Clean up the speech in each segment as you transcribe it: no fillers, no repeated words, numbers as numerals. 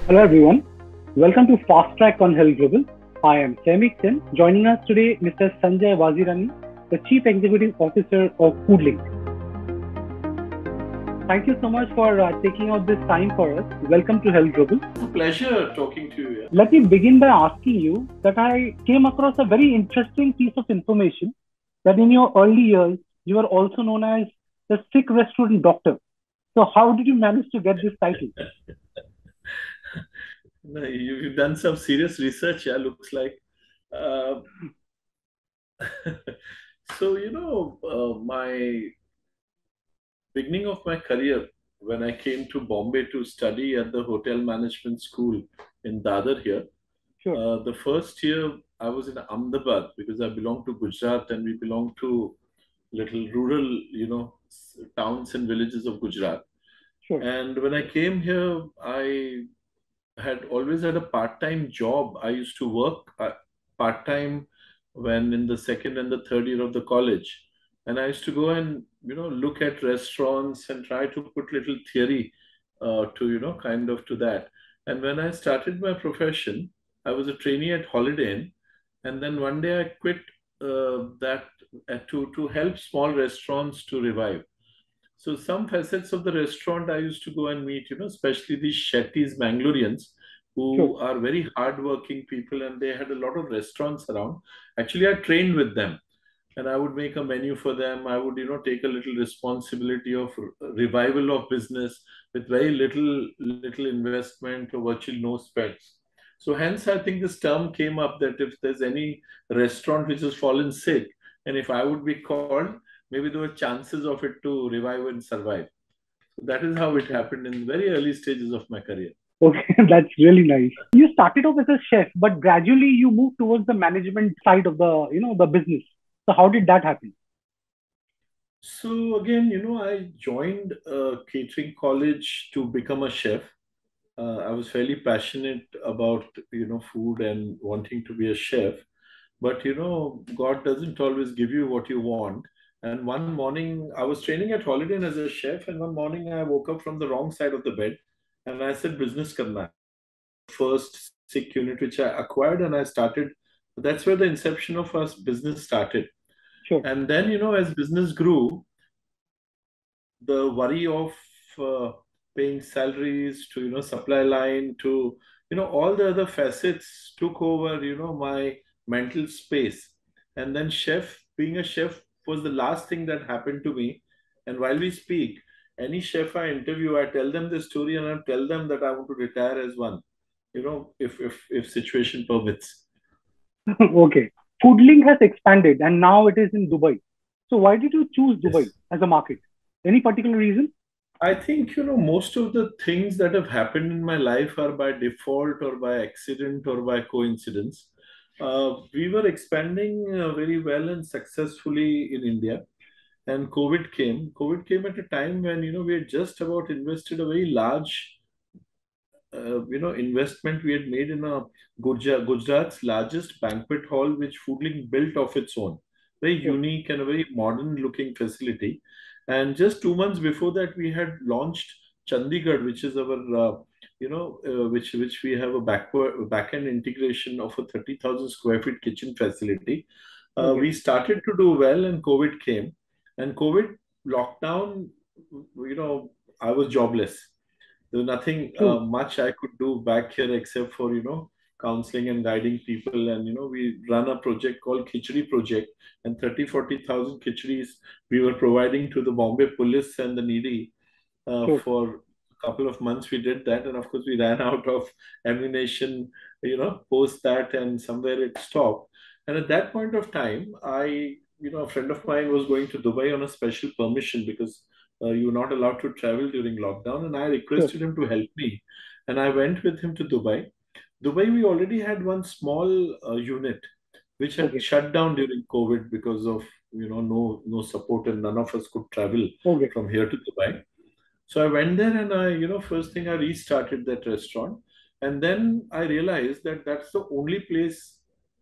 Hello everyone, welcome to Fast Track on Herald Global. I am Saimik Sen. Joining us today, Mr. Sanjay Vazirani, the Chief Executive Officer of Foodlink. Thank you so much for taking out this time for us. Welcome to Herald Global. It's a pleasure talking to you. Let me begin by asking you that I came across a very interesting piece of information that in your early years, you were also known as the sick restaurant doctor. So how did you manage to get this title? No, you've done some serious research, yeah, looks like. Uh, so, my beginning of my career, when I came to Bombay to study at the hotel management school in Dadar here, Sure. the first year I was in Ahmedabad because I belong to Gujarat and we belong to little rural, towns and villages of Gujarat. Sure. And when I came here, I had always had a part-time job. I used to work part-time when in the second and the third year of the college. And I used to go and, look at restaurants and try to put little theory to, kind of to that. And when I started my profession, I was a trainee at Holiday Inn. And then one day I quit that to help small restaurants to revive. So some facets of the restaurant I used to go and meet, especially these Shetties, Mangaloreans, Sure. who are very hardworking people, and they had a lot of restaurants around. Actually, I trained with them, and I would make a menu for them. I would, take a little responsibility of revival of business with very little investment or virtually no spends. So hence, I think this term came up that if there's any restaurant which has fallen sick, and if I would be called, maybe there were chances of it to revive and survive. So that is how it happened in very early stages of my career. Okay, that's really nice. You started off as a chef, but gradually you moved towards the management side of the business. So how did that happen? So again, I joined a catering college to become a chef. I was fairly passionate about, food and wanting to be a chef. But, God doesn't always give you what you want. And one morning, I was training at Holiday Inn as a chef, and one morning I woke up from the wrong side of the bed, and I said, "Business karna." First sick unit which I acquired, and I started. That's where the inception of our business started. Sure. And then, as business grew, the worry of uh, paying salaries to, supply line to, all the other facets took over, my mental space. And then being a chef was the last thing that happened to me. And while we speak, any chef I interview, I tell them the story and I tell them that I want to retire as one, if situation permits. Okay. Foodlink has expanded and now it is in Dubai. So why did you choose Dubai Yes. as a market? Any particular reason? I think, most of the things that have happened in my life are by default or by accident or by coincidence. We were expanding very well and successfully in India, and COVID came. COVID came at a time when, we had just about invested a very large, investment we had made in a Gujarat's largest banquet hall, which Foodlink built of its own. Very Sure. unique and a very modern looking facility. And just 2 months before that, we had launched Chandigarh, which is our, which we have a back end integration of a 30,000 square feet kitchen facility. Okay. We started to do well, and COVID came, and COVID lockdown. I was jobless. There was nothing True. much I could do back here except for, counseling and guiding people. And, we run a project called Khichdi Project, and 30,000 40,000 khichdis we were providing to the Bombay police and the needy Sure. for a couple of months. We did that. And of course, we ran out of ammunition, post that, and somewhere it stopped. And at that point of time, a friend of mine was going to Dubai on a special permission because you were not allowed to travel during lockdown. And I Sure. requested him to help me. And I went with him to Dubai. Dubai, we already had one small unit which had Okay. shut down during COVID because of no support, and none of us could travel Okay. from here to Dubai. So I went there and first thing I restarted that restaurant. And then I realized that that's the only place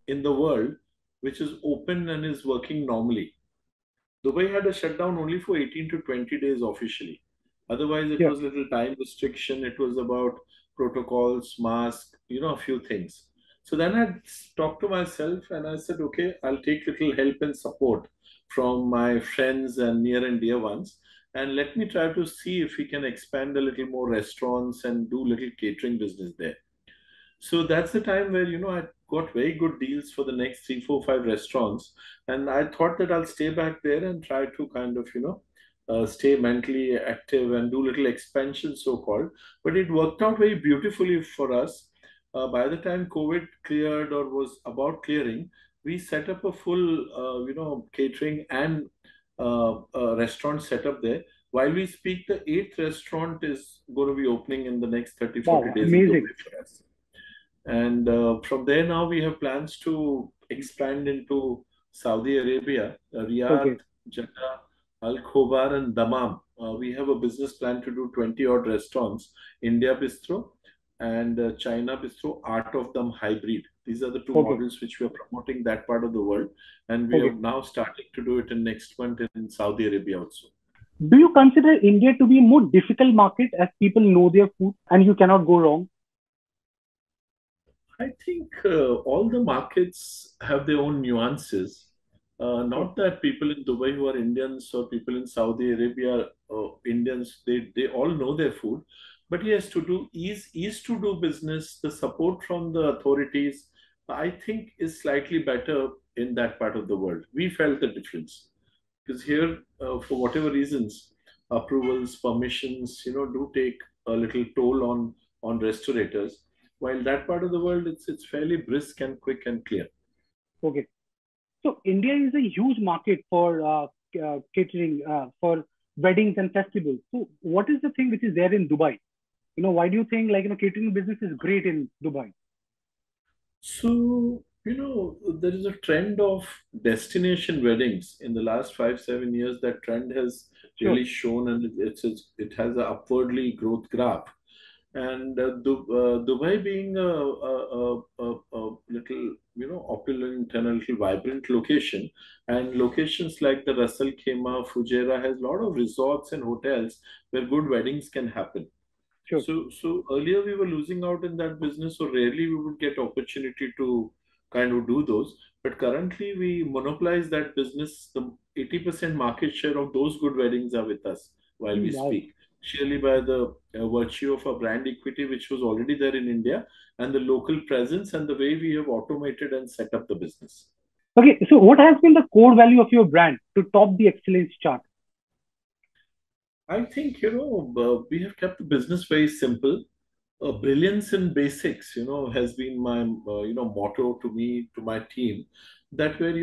in the world which is open and is working normally. Dubai had a shutdown only for 18 to 20 days officially. Otherwise, it Yeah. was little time restriction. It was about protocols, mask, a few things. So then I talked to myself and I said, okay, I'll take little help and support from my friends and near and dear ones. And let me try to see if we can expand a little more restaurants and do little catering business there. So that's the time where, I got very good deals for the next three, four, five restaurants. And I thought that I'll stay back there and try to kind of, stay mentally active and do little expansion, so called. But it worked out very beautifully for us. By the time COVID cleared or was about clearing, we set up a full, catering and restaurant setup there. While we speak, the eighth restaurant is going to be opening in the next 30, 40 Wow, days of amazing. Dubai for us. And from there now we have plans to expand into Saudi Arabia, Riyadh, Okay, Jeddah, Al Khobar, and Dammam. We have a business plan to do 20 odd restaurants, India Bistro and China Bistro, Art of Dum Hybrid. These are the two okay, models which we are promoting that part of the world. And we are okay. now starting to do it in next month in Saudi Arabia also. Do you consider India to be a more difficult market as people know their food and you cannot go wrong? I think all the markets have their own nuances. Sure. Not that people in Dubai who are Indians or people in Saudi Arabia Indians, they all know their food. But yes, to do ease to do business, the support from the authorities, I think is slightly better in that part of the world. We felt the difference because here, for whatever reasons, approvals, permissions, do take a little toll on restaurators. While that part of the world, it's fairly brisk and quick and clear. Okay. So India is a huge market for catering for weddings and festivals. So what is the thing which is there in Dubai? Why do you think catering business is great in Dubai? So, there is a trend of destination weddings in the last 5, 7 years. That trend has Sure. really shown, and it has a upwardly growth graph. And Dubai being a little, opulent and a little vibrant location, and locations like the Ras Al Khaimah, Fujairah has a lot of resorts and hotels where good weddings can happen. Sure. So earlier we were losing out in that business, so rarely we would get opportunity to kind of do those. But currently we monopolize that business. The 80% market share of those good weddings are with us while we Wow. speak. Surely by the virtue of our brand equity, which was already there in India, and the local presence and the way we have automated and set up the business. Okay. So what has been the core value of your brand to top the excellence chart? I think, we have kept the business very simple. Brilliance in basics, has been my, motto to me, to my team. That where,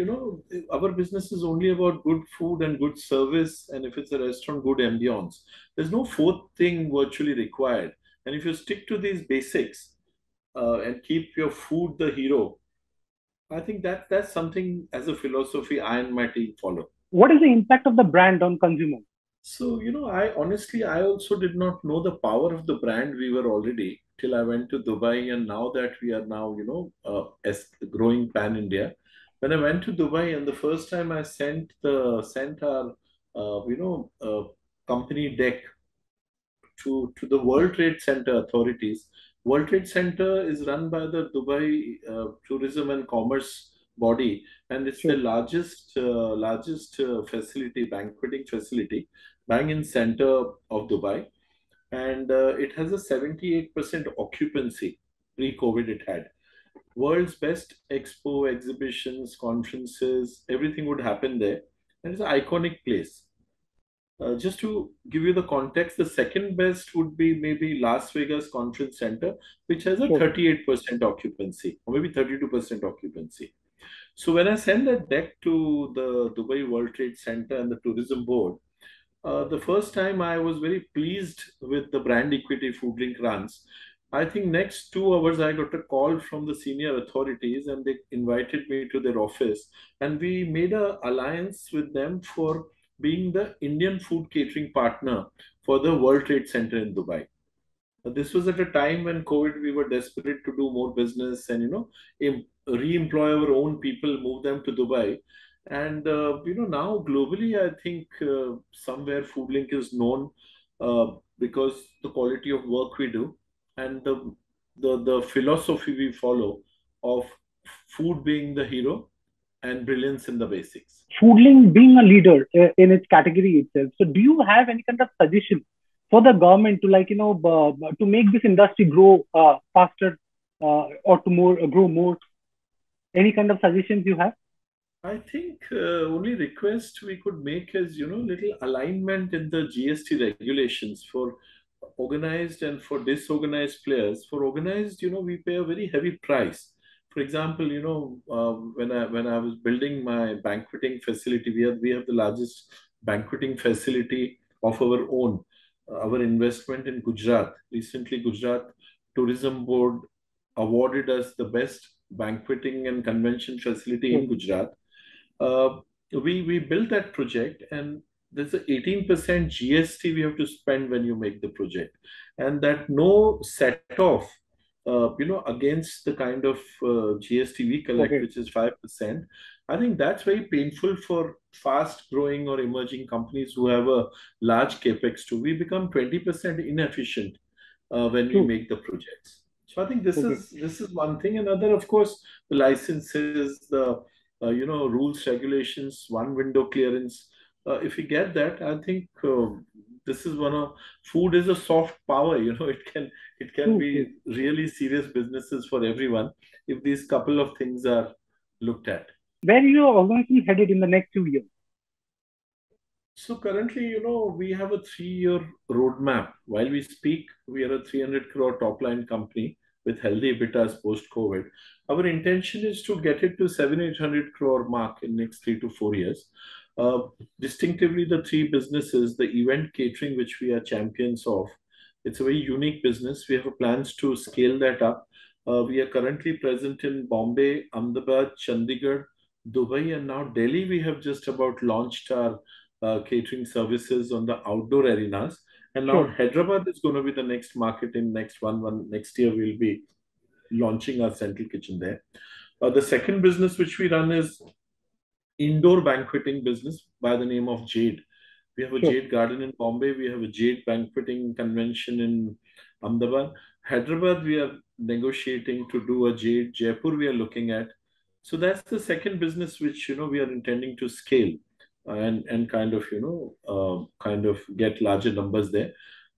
our business is only about good food and good service. And if it's a restaurant, good ambience. There's no fourth thing virtually required. And if you stick to these basics and keep your food the hero, I think that's something as a philosophy I and my team follow. What is the impact of the brand on consumers? So, I honestly, I also did not know the power of the brand we were already till I went to Dubai. And now that we are now, as growing pan India, when I went to Dubai and the first time I sent our, company deck to the World Trade Center authorities. World Trade Center is run by the Dubai Tourism and Commerce body, and it's the Sure. largest facility, banqueting facility, bang in center of Dubai, and it has a 78% occupancy. Pre-COVID, it had world's best expo, exhibitions, conferences, everything would happen there, and it's an iconic place. Just to give you the context, the second best would be maybe Las Vegas Conference Center, which has a Sure. 38% occupancy, or maybe 32% occupancy. So when I send a deck to the Dubai World Trade Center and the tourism board, the first time I was very pleased with the brand equity Foodlink runs. I think next 2 hours I got a call from the senior authorities and they invited me to their office and we made a alliance with them for being the Indian food catering partner for the World Trade Center in Dubai. This was at a time when COVID, we were desperate to do more business and, re-employ our own people, move them to Dubai. And, now globally, I think somewhere Foodlink is known because the quality of work we do. and the philosophy we follow of food being the hero and brilliance in the basics. Foodling being a leader in its category itself. So, do you have any kind of suggestion for the government to, like, to make this industry grow faster, or to more grow more? Any kind of suggestions you have? I think only request we could make is, little alignment in the GST regulations for organized and for disorganized players. For organized, we pay a very heavy price. For example, when I was building my banqueting facility, we have the largest banqueting facility of our own. Our investment in Gujarat. Recently, Gujarat Tourism Board awarded us the best banqueting and convention facility Sure. in Gujarat. Uh, we built that project, and there's a 18% GST we have to spend when you make the project, and that no set off against the kind of GST we collect, Okay. which is 5%. I think that's very painful for fast growing or emerging companies who have a large capex too. We become 20% inefficient when we True. make the projects. So I think this Okay. is this is one thing. Another, of course, the licenses, the rules, regulations, one window clearance. If we get that, I think this is one of food is a soft power. It can True. True. be really serious businesses for everyone if these couple of things are looked at. Where is your organization headed in the next 2 years? So currently, we have a 3-year roadmap. While we speak, we are a 300 crore top line company with healthy EBITDAs post-COVID. Our intention is to get it to 700-800 crore mark in next 3 to 4 years. Uh, Distinctively, the three businesses, the event catering, which we are champions of, it's a very unique business. We have plans to scale that up. We are currently present in Bombay, Ahmedabad, Chandigarh, Dubai, and now Delhi. We have just about launched our catering services on the outdoor arenas. And now Sure. Hyderabad is going to be the next market in next year. We'll be launching our central kitchen there. The second business which we run is indoor banqueting business by the name of Jade. We have a Sure. Jade Garden in Bombay. We have a Jade Banqueting Convention in Ahmedabad. Hyderabad, we are negotiating to do a Jade. Jaipur, we are looking at. So that's the second business which we are intending to scale and kind of get larger numbers there.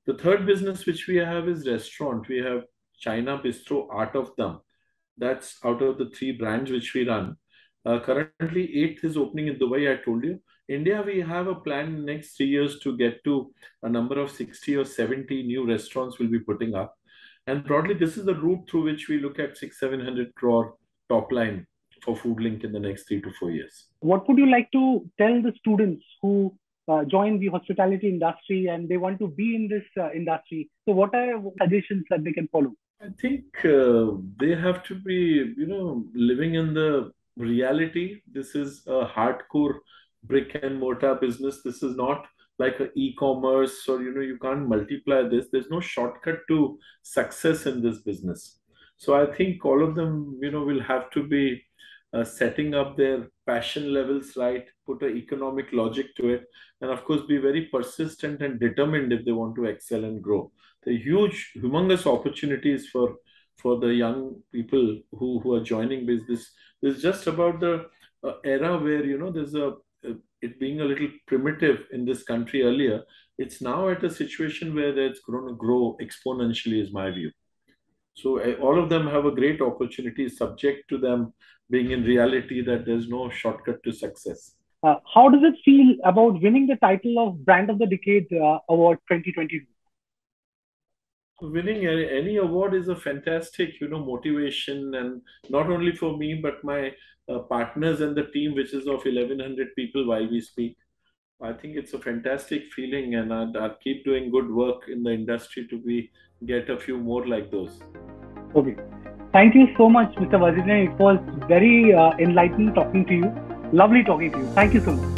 The third business which we have is restaurant. We have China Bistro Art of Dum. That's out of the three brands which we run. Currently, eighth is opening in Dubai, I told you. India, we have a plan in next 3 years to get to a number of 60 or 70 new restaurants we'll be putting up. And broadly, this is the route through which we look at 600-700 crore top line for Foodlink in the next 3 to 4 years. What would you like to tell the students who join the hospitality industry and they want to be in this industry? So, what are suggestions that they can follow? I think they have to be, living in the reality. This is a hardcore brick and mortar business. This is not like a e-commerce or, you can't multiply this. There's no shortcut to success in this business. So I think all of them, will have to be setting up their passion levels right, put an economic logic to it, and of course be very persistent and determined if they want to excel and grow. The huge, humongous opportunities for the young people who are joining business. This is just about the era where there's it being a little primitive in this country earlier. It's now at a situation where it's going to grow exponentially, is my view. So all of them have a great opportunity, subject to them being in reality that there's no shortcut to success. How does it feel about winning the title of Brand of the Decade Award 2022? Winning any award is a fantastic, motivation, and not only for me, but my partners and the team, which is of 1,100 people while we speak. I think it's a fantastic feeling, and I'll keep doing good work in the industry to be get a few more like those. Okay. Thank you so much, Mr. Vazirani. It was very enlightening talking to you. Lovely talking to you. Thank you so much.